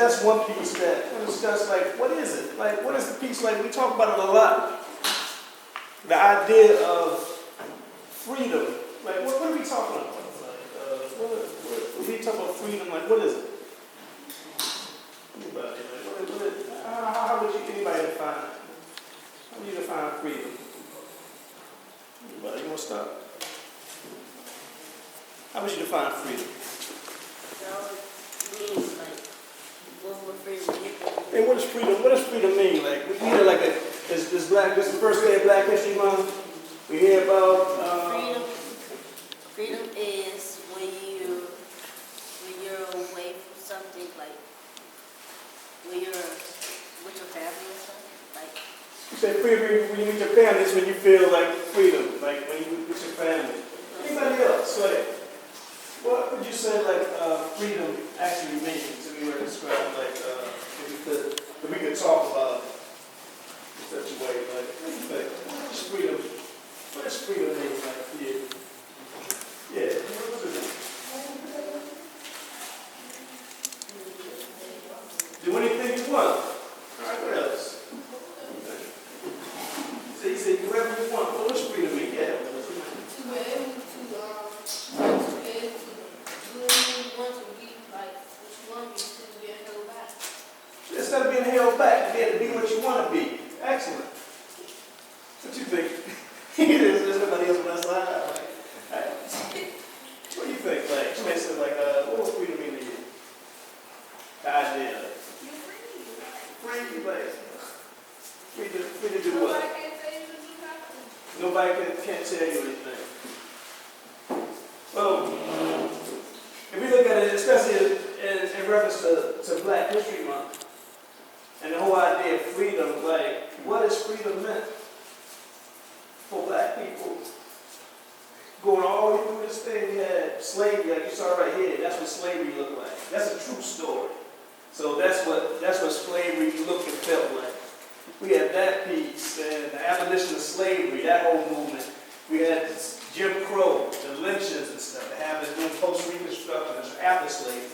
that's one piece that we discuss, like, what is it? Like, what is the piece? Like, we talk about it a lot. The idea of freedom. Like, what are we talking about? Like, when we talk about freedom, like, what is it? Anybody? Like, how would anybody define it? How do you define freedom? Anybody, you want to start? How would you define freedom? Means like what freedom means. Hey, what does freedom mean? Like, we hear like this is the first day of Black History Month. We hear about Freedom is when you're away from something, like when you're with your family or something. Like you say freedom when you with your family is when you feel like freedom, like when you with your family. Anybody else? Like, what would you say like freedom actually means? If you were to describe like if we could talk about it in such a way, like what do you think? What does freedom mean like for you? Yeah, what does it mean? Do anything you want. Alright, what else? So you say do whatever you want. What does freedom mean? Yeah. To be able Instead of being held back, you get to be what you want to be. Excellent. What you think? There's nobody else on that side. Right. What do you think? Like, somebody said, like, what does freedom mean to you? The idea. Free, like, free to do what? Nobody can't tell you anything. Well, if we look at it, especially in reference to Black History Month, and the whole idea of freedom, like, what is freedom meant for Black people? Going all the way through this thing, we had slavery, like you saw right here. That's what slavery looked like. That's a true story. So that's what slavery looked and felt like. We had that piece, and the abolition of slavery, that whole movement. We had Jim Crow, the lynchings and stuff that happened during post-Reconstruction after slavery.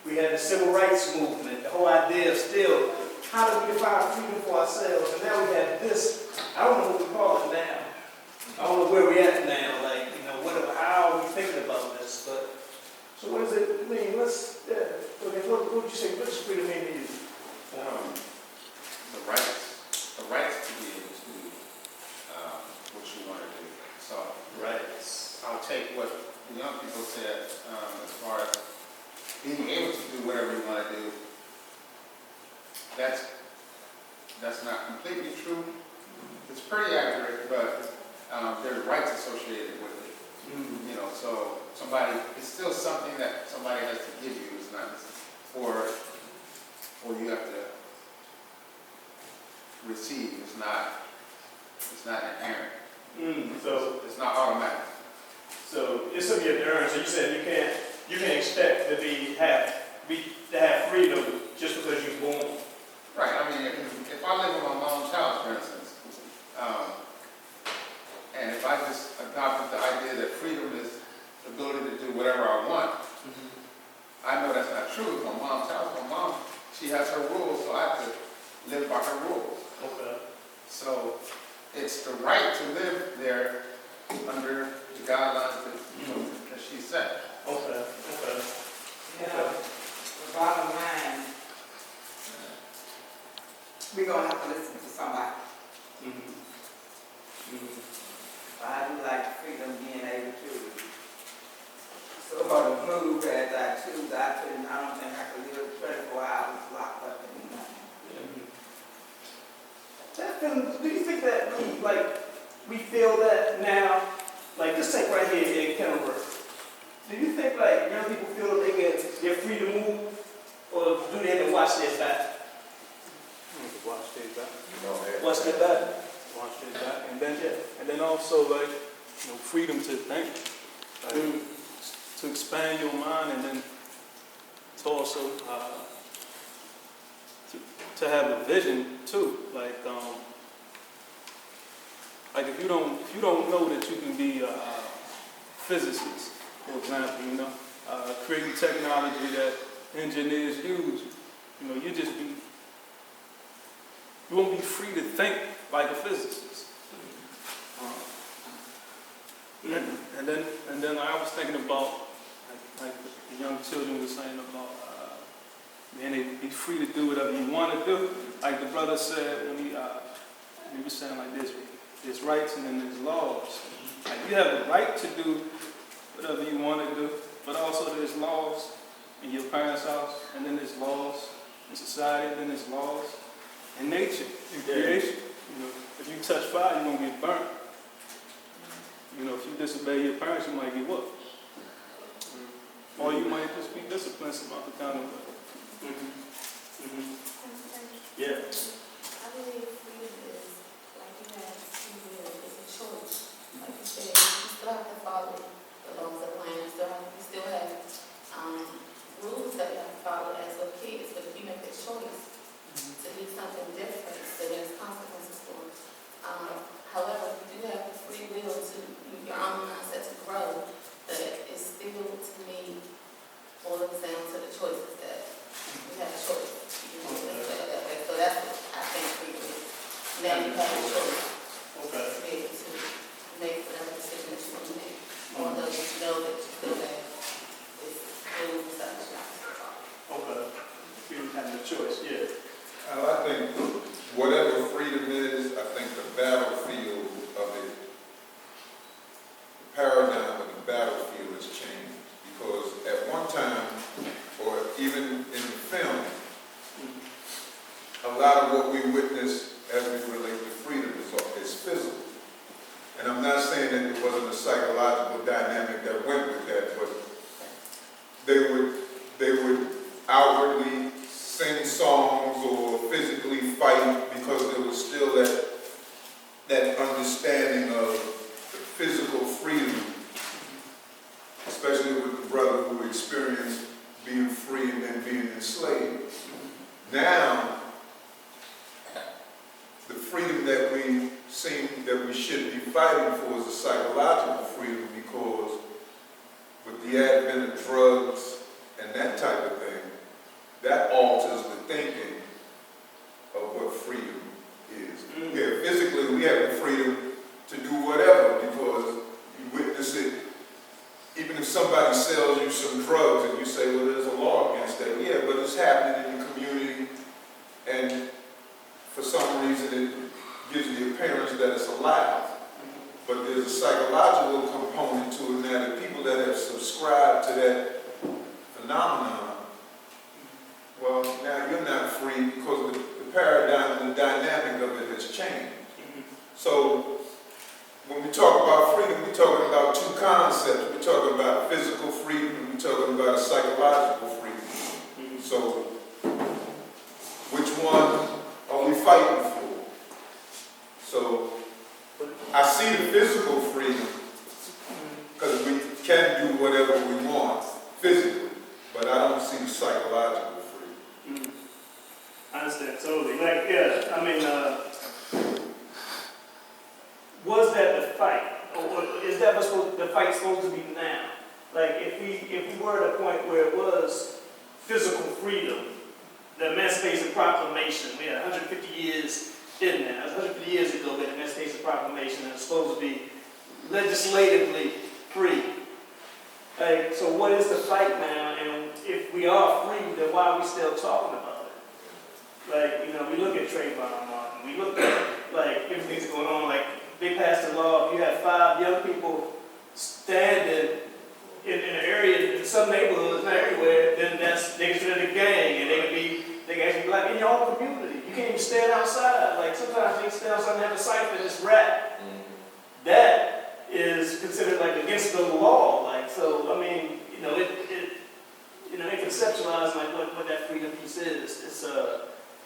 We had the civil rights movement, the whole idea of still, how do we define freedom for ourselves? And now we have this, I don't know what we call it now. I don't know where we're at now, like, you know, how are we thinking about this? But, so what does it mean? Okay, what would you say, what does freedom mean to you? The rights to be able to do what you want to do. So, Rights. I'll take what the young people said as far as being able to do whatever you want to do. That's not completely true. It's pretty accurate, but there's rights associated with it. Mm-hmm. You know, so it's still something that somebody has to give you. It's not, or you have to receive. It's not inherent. So it's not automatic. So it's something you have to earn. So you said you can't expect to have freedom just because you're born. Right. I mean, if I live in my mom's house, for instance, and if I just adopted the idea that freedom is the ability to do whatever I want, I know that's not true. It's my mom's house. My mom, she has her rules, so I have to live by her rules. Okay. So it's the right to live there under the guidelines that she set. Okay. You know, the bottom line, we're going to have to listen to somebody. I do like freedom being able to sort of move as I choose. I don't think I could live 24 hours locked up in the night. Do you think that we feel that now? Like, just take right here in Kenilworth. Do you think like young people feel they're free to move, or do they have to watch their back? Watch their back. Watch their back. Watch their back, and then also like freedom to think, like, to expand your mind, and then to also to have a vision too. Like if you don't know that you can be a physicist, for example, creating technology that engineers use, you know, you won't be free to think like a physicist. And then I was thinking about, like the young children were saying about, being able to be free to do whatever you want to do. Like the brother said when he was saying like there's rights and then there's laws. Like you have the right to do whatever you want to do, but also there's laws in your parents' house, and then there's laws in society, and then there's laws in nature, in creation. You know, if you touch fire, you're gonna get burnt. You know, if you disobey your parents, you might get whooped. Or you might just be disciplined some other kind of way. Yeah. I believe freedom is, like you have free will, it's a choice. Like you said, you still have to follow the laws of the land. You still have rules that you have to follow as a kid. But if you make a choice to do something different, then there's consequences for it. However, you do have the free will to your own mindset to grow, but it still, to me, boils down to the choices that you have a choice. So that's what I think freedom is. Now you have a choice to be able to make whatever decision that you want to make. Although you know that you still have this rules and such. Okay. You have a choice, yeah. I think whatever freedom is, I think the battlefield of it, the paradigm of the battlefield has changed. Because at one time, or even in the film, a lot of what we witness as we relate to freedom is physical. And I'm not saying that there wasn't a psychological dynamic that went with that, but they would outwardly sing songs or physically fight because there was still that understanding of the physical freedom, especially with the brother who experienced being free and then being enslaved. Now, the freedom that we seem that we should be fighting for is a psychological freedom, because with the advent of drugs and that type of thing, that alters the thinking of what freedom is. Yeah, physically we have the freedom to do whatever because you witness it. Even if somebody sells you some drugs and you say, well, there's a law against that. Yeah, but it's happening in the community, and for some reason it gives the appearance that it's allowed. But there's a psychological component to it now that people that have subscribed to that phenomenon, well, now you're not free because the paradigm, the dynamic of it has changed. So when we talk about freedom, we're talking about two concepts. We're talking about physical freedom and we're talking about psychological freedom. So which one are we fighting for? So I see the physical freedom because we can do whatever we want physically, but I don't see the psychological freedom. I understand totally. Like, yeah, I mean, was that the fight, or is that what the fight's supposed to be now? Like, if we were at a point where it was physical freedom, the Emancipation Proclamation, we had 150 years in that. 150 years ago, we had the Emancipation Proclamation, and it's supposed to be legislatively free. Like, so what is the fight now? And if we are free, then why are we still talking about it? Like, you know, we look at Trayvon Martin, we look at, like, everything's going on, like, they passed a law, if you have 5 young people standing in an area, in some neighborhoods, not everywhere, then they consider a gang, and they can actually be like in your own community. You can't even stand outside. Like, sometimes you can stand outside and have a cipher and just rap. That is considered like against the law. Like, so, I mean, you know, it conceptualizes like what that freedom piece is. It's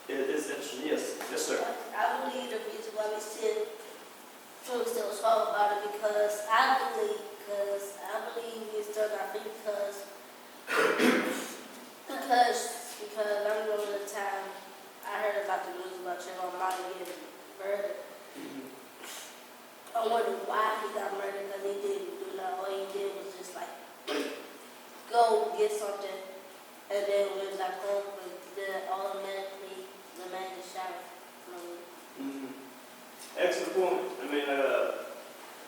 interesting. Yes, sir. I believe the reason why we still talk about it because I believe we still got free because I remember the time I heard about the news about Trayvon Martin getting murdered. I wondered why he got murdered, because he didn't do nothing. All he did was just like go get something and then went back home, but then automatically the man just shot him. Excellent point. I mean,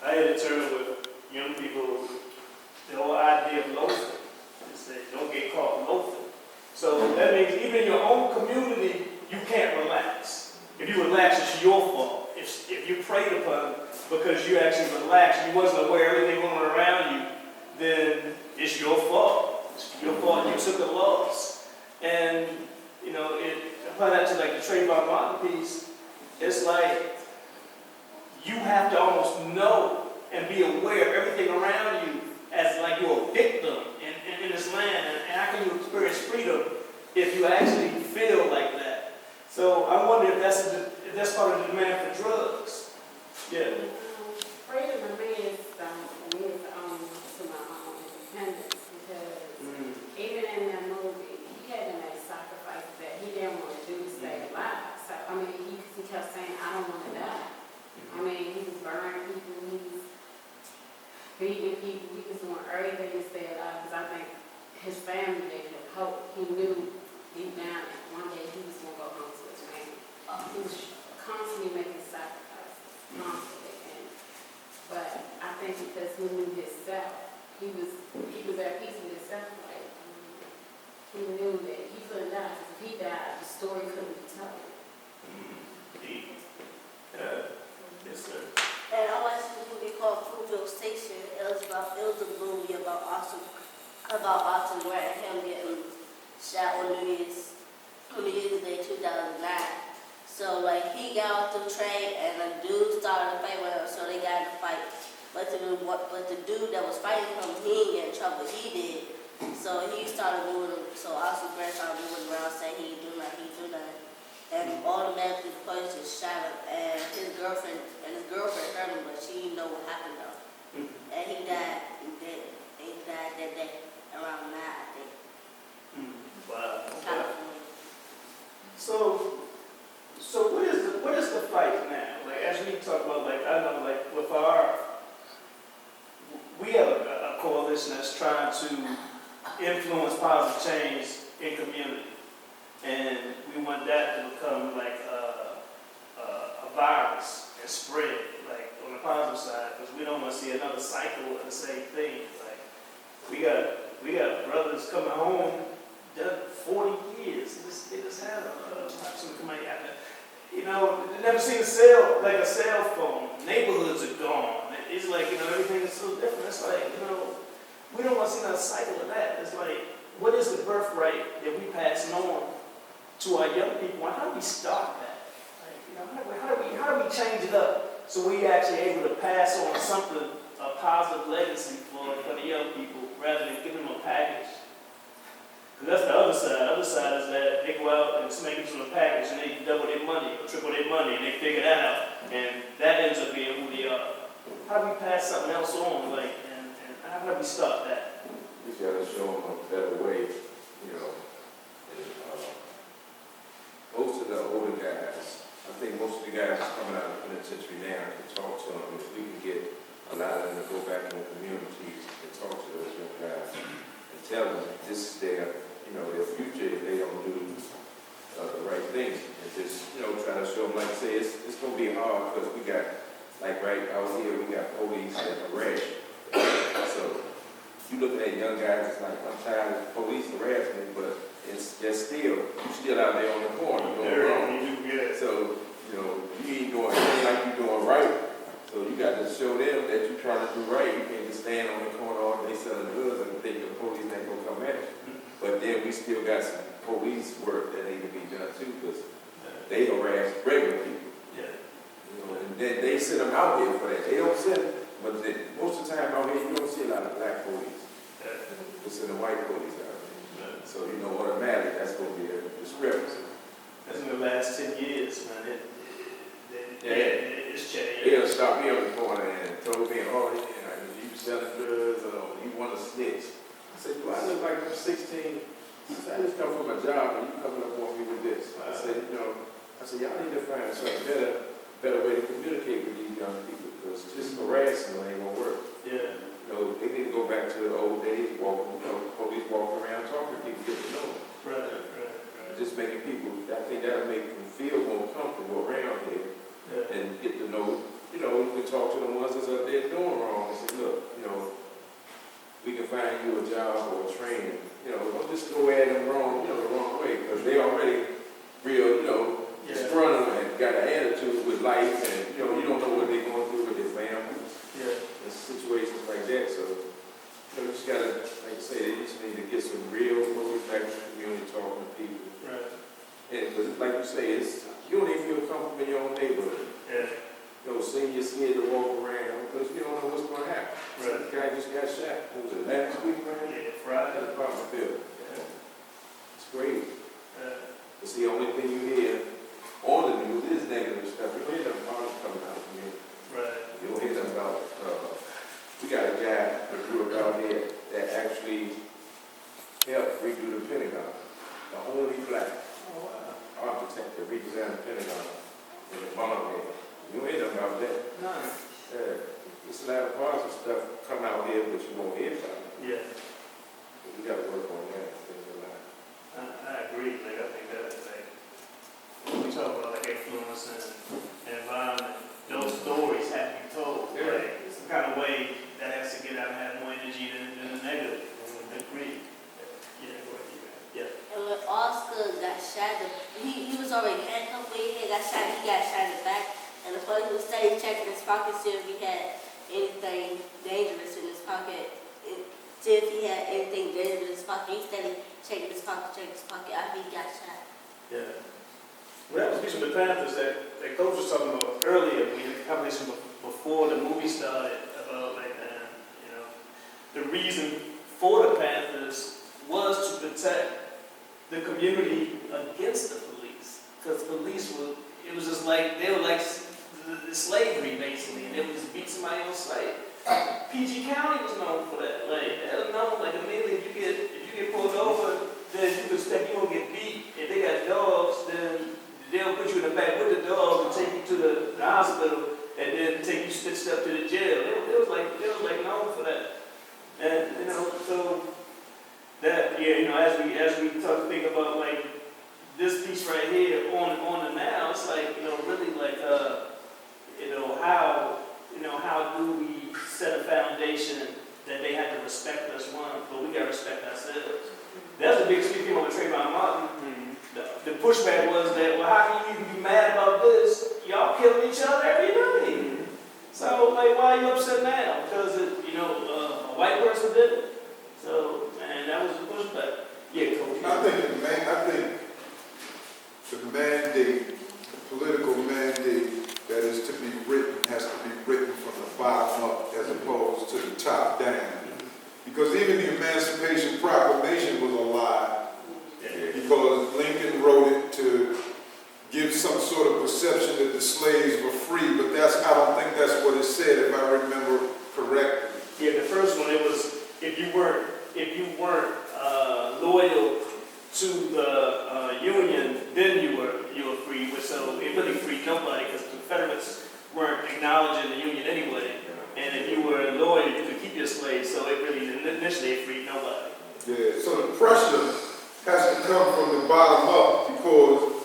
I had a term with young people, the whole idea of loafing. Is that don't get caught loafing. So that means even in your own community, you can't relax. If you relax, it's your fault. If you preyed upon because you actually relaxed, you wasn't aware of everything going on around you, then it's your fault. It's your fault you took a loss. And, you know, apply that to like the Trayvon Martin piece, it's like you have to almost know and be aware of everything around you as like you're a victim in this land. And how can you experience freedom if you actually feel like that? So I wonder if that's part of the demand for drugs. Yeah. Freedom of me is for me is to my own independence because even in that movie, he had to make sacrifices that he didn't want to do to stay alive. So I mean, he kept saying, "I don't want to die." I mean, he was burning people, he was beating people, he was doing everything to stay alive because I think his family gave him hope. He knew deep down that one day he was going to go home to his family. He was constantly making sacrifices, constantly. But I think because he knew himself, he was at peace with himself. Like he knew that he couldn't die. Because if he died, the story couldn't be told. Yes, sir. And I watched a movie called Fruitville Station. It was a movie about Austin Grant, him getting shot on New Year's Day 2009. So like he got off the train and a dude started to fight with him, so they got in a fight. But the dude that was fighting him, he didn't get in trouble. He did. So he started moving. So Austin Grant started moving around saying he do nothing. And automatically the police just shot him. And his girlfriend heard him, but she didn't know what happened though. And he died. He died that day around 9, I think. Wow. California. So what is the fight now? Like as we talk about, like I know, like with we have a coalition that's trying to influence positive change in community, and we want that to become like a virus and spread, like on the positive side, because we don't want to see another cycle of the same thing. Like we got brothers coming home, done 40 years. They just had somebody out there. You know, they never seen a cell phone. Neighborhoods are gone. It's like, you know, everything is so different. It's like, you know, we don't want to see another cycle of that. It's like, what is the birthright that we passing on to our young people? And how do we start that? Like, you know, how do we change it up so we actually able to pass on something, a positive legacy for the young people, rather than giving them a package? Because that's the other side. The other side is that they go out and make it from a package and they double their money or triple their money and they figure that out. And that ends up being who they are. How do we pass something else on? Like, and how do we start that? You got to show them a better way, you know. And, most of the older guys, I think most of the guys coming out of the penitentiary now can talk to them. If we can get a lot of them to go back in the communities and talk to those young guys and tell them this is their future if they don't do the right thing. And just, you know, try to show them, like I say, it's going to be hard because we got, like right out here, we got police that harass you. So you looking at young guys, it's like, I'm tired of police harassing me, but it's just still, you still out there on the corner going wrong. So, you know, you ain't doing anything like you doing right. So you got to show them that you're trying to do right. You can't just stand on the corner all day selling goods and think the police ain't going to come at you. But then we still got some police work that need to be done too, because they harass regular people. Yeah. You know, and they send them out here for that. They don't send, but most of the time out here, you don't see a lot of black police. You see the white police out there. So, you know, automatically, that's going to be a discrepancy. That's in the last 10 years, man. It's changed. They'll stop me on the corner and told me, oh, yeah, you selling drugs or you want to snitch. I said, well, I look like I'm 16. I said, I just come from a job and you coming up on me with this. I said, you know, y'all need to find some better way to communicate with these young people because just harassing them ain't gonna work. Yeah. You know, they need to go back to the old days, police walking around talking to people, get to know them. making people, I think that'll make them feel more comfortable around here Yeah. and get to know, you know, you can talk to the ones that's up there doing wrong and say, look, you know, we can find you a job or a training. You know, don't just go at them wrong, you know, the wrong way, because they already real, you know, strong and got an attitude with life, and you know, you don't know what they're going through with their families and situations like that. So, you know, you just gotta, like you say, they just need to get some real moves back in the community, talking to people. Right. And because, like you say, it's you don't even feel comfortable in your own neighborhood. Yeah. You know, seniors scared to walk around because you don't know what's going to happen. Right. The guy just got shot. What was it, last week, man? Yeah, At Friday. the apartment building. Yeah. It's crazy. Yeah. It's the only thing you hear on the news is negative stuff. You don't hear nothing about coming out from here. Right. You don't hear nothing about, we got a guy that grew up out here that actually helped redo the Pentagon. The only black Oh, wow. architect that redesigned the Pentagon in the bomb there. You don't hear nothing about that. No. There's a lot of positive stuff come out here, but you won't hear about it. Yeah. But we got to work on that. There's a lot. I agree. Like, I think that is like, when we talk about like influence and environment, those stories have to be told. Yeah. Like, some kind of way that has to get out and have more energy than the negative. I agree. Yeah, go ahead. Yeah. And when Oscar got shot, he was already handcuffed when he got shot. He got shot in the back, and the police was steady checking his pocket, see if he had anything dangerous in his pocket. See if he had anything dangerous in his pocket. He steady checking his pocket after he got shot. Yeah. Well, that was speaking of the Panthers that coach was talking about earlier. We had a conversation before the movie started about like, you know, the reason for the Panthers was to protect the community against the police. Because police were, it was just like, they were like the slavery basically, and they would just beat somebody on sight. PG County was known for that. Like, they were known, like immediately if you get pulled over, then you expect you're gonna get beat. If they got dogs, then they'll put you in the back with the dog and take you to the hospital and then take you stitched up to the jail. They was like known for that. And you know, so that, yeah, you know, as we think about like this piece right here on the now, it's like, you know, really like how do we set a foundation that they have to respect us, one, but we gotta respect ourselves. That's the biggest thing on the Trayvon Martin. The pushback was that, well, how can you even be mad about this? Y'all killing each other every day. So, like, why are you upset now? Because, a white person did it. So, man, that was the pushback. Yeah, Coach. I think the mandate, the political mandate that is to be written has to be written from the bottom up as opposed to the top down. Because even the Emancipation Proclamation was a lie. Because Lincoln wrote it to give some sort of perception that the slaves were free, but I don't think that's what it said, if I remember correctly. Yeah, the first one, it was, if you weren't loyal to the Union, then you were free. So it really freed nobody, because the Confederates weren't acknowledging the Union anyway. And if you were loyal, you could keep your slaves. So it really, initially, it freed nobody. Yeah, so the pressure has to come from the bottom up because,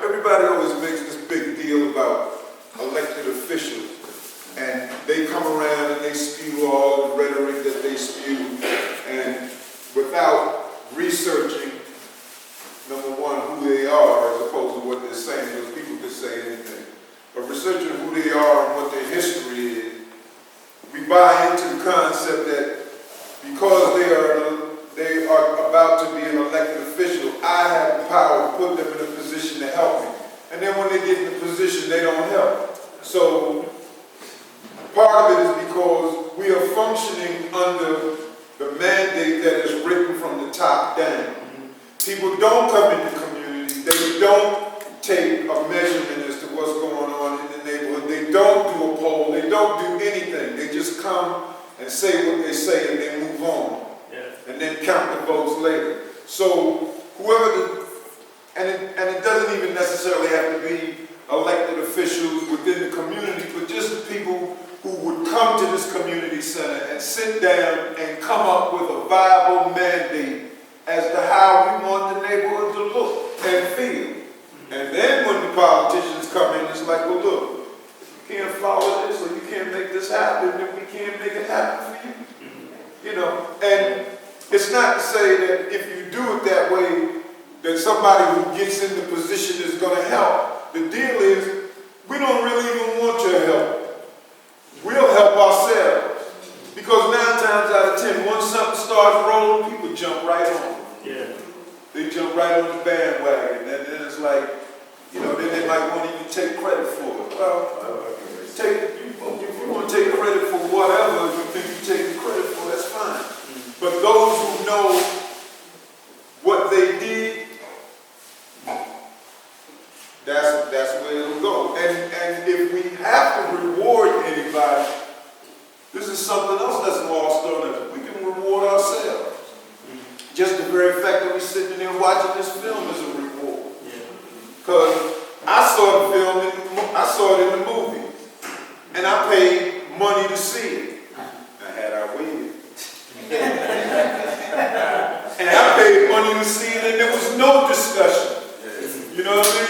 everybody always makes this big deal about elected officials. And they come around and they spew all the rhetoric that they spew. And without researching, number one, who they are as opposed to what they're saying, because people can say anything. But researching who they are and what their history is, we buy into the concept that because they are about to be an elected official, I have the power to put them in a position to help me. And then when they get in the position, they don't help. So part of it is because we are functioning under the mandate that is written from the top down. People don't come into communities. They don't take a measurement as to what's going on in the neighborhood. They don't do a poll. They don't do anything. They just come and say what they say and they move on. And then count the votes later. So and it doesn't even necessarily have to be elected officials within the community, but just people who would come to this community center and sit down and come up with a viable mandate as to how we want the neighborhood to look. not to say that if you do it that way, that somebody who gets in the position is going to help. The deal is, we don't really even want your help. We'll help ourselves. Because 9 times out of 10, once something starts rolling, people jump right on it. Yeah. They jump right on the bandwagon. And then it's like, you know, then they might want to even take credit for it. Well, if you want to take credit for whatever you think you're taking credit for, that's fine. But those who know what they did, that's where it'll go. And if we have to reward anybody, this is something else that's lost on us. We can reward ourselves. Just the very fact that we're sitting there watching this film is a reward. Because I saw the film, I saw it in the movie. And I paid money to see it. Now, had I waited. And I paid money to see it, and there was no discussion. You know what I mean?